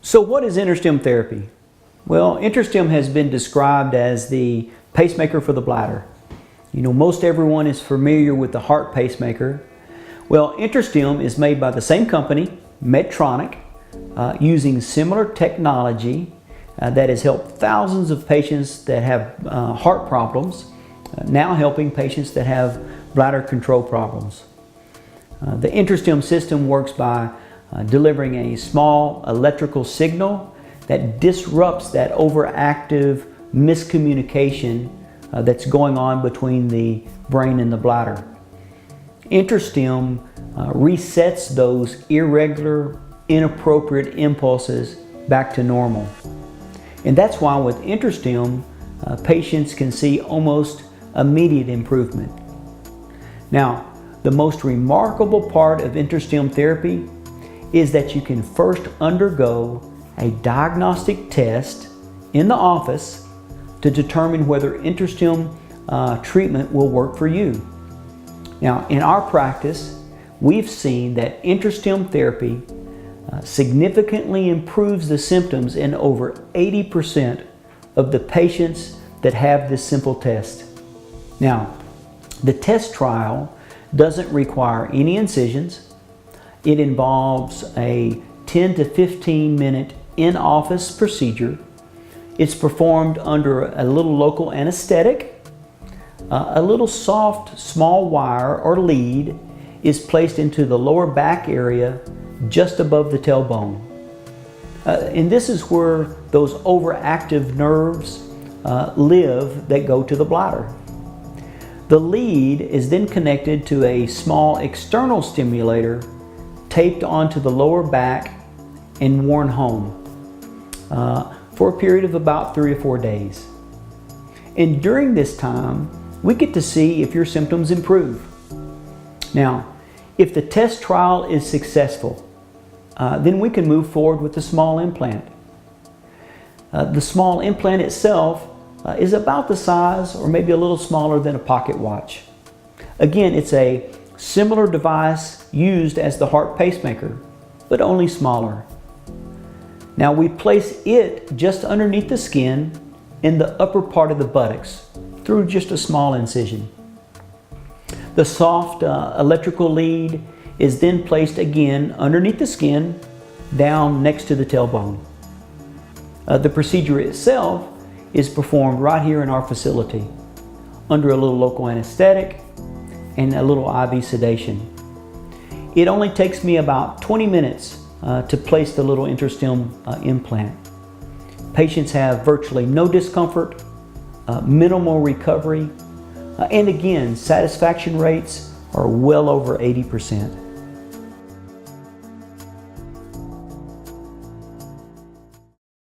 So what is Interstim Therapy? Well, Interstim has been described as the pacemaker for the bladder. You know, most everyone is familiar with the heart pacemaker. Well, Interstim is made by the same company, Medtronic, using similar technology that has helped thousands of patients that have heart problems, now helping patients that have bladder control problems. The Interstim system works by delivering a small electrical signal that disrupts that overactive miscommunication that's going on between the brain and the bladder. Interstim resets those irregular, inappropriate impulses back to normal. And that's why with Interstim, patients can see almost immediate improvement. Now, the most remarkable part of Interstim therapy is that you can first undergo a diagnostic test in the office to determine whether Interstim treatment will work for you. Now, in our practice, we've seen that Interstim therapy significantly improves the symptoms in over 80% of the patients that have this simple test. Now, the test trial doesn't require any incisions. It involves a 10 to 15 minute in-office procedure. It's performed under a little local anesthetic. A little soft, small wire or lead is placed into the lower back area just above the tailbone. And this is where those overactive nerves live that go to the bladder. The lead is then connected to a small external stimulator taped onto the lower back and worn home for a period of about 3 or 4 days. And during this time, we get to see if your symptoms improve. Now, if the test trial is successful, then we can move forward with the small implant. The small implant itself is about the size or maybe a little smaller than a pocket watch. Again, it's a similar device used as the heart pacemaker, but only smaller. Now we place it just underneath the skin in the upper part of the buttocks through just a small incision. The soft electrical lead is then placed again underneath the skin down next to the tailbone. The procedure itself is performed right here in our facility under a little local anesthetic and a little IV sedation. It only takes me about 20 minutes to place the little Interstim implant. Patients have virtually no discomfort, minimal recovery, and again, satisfaction rates are well over 80%.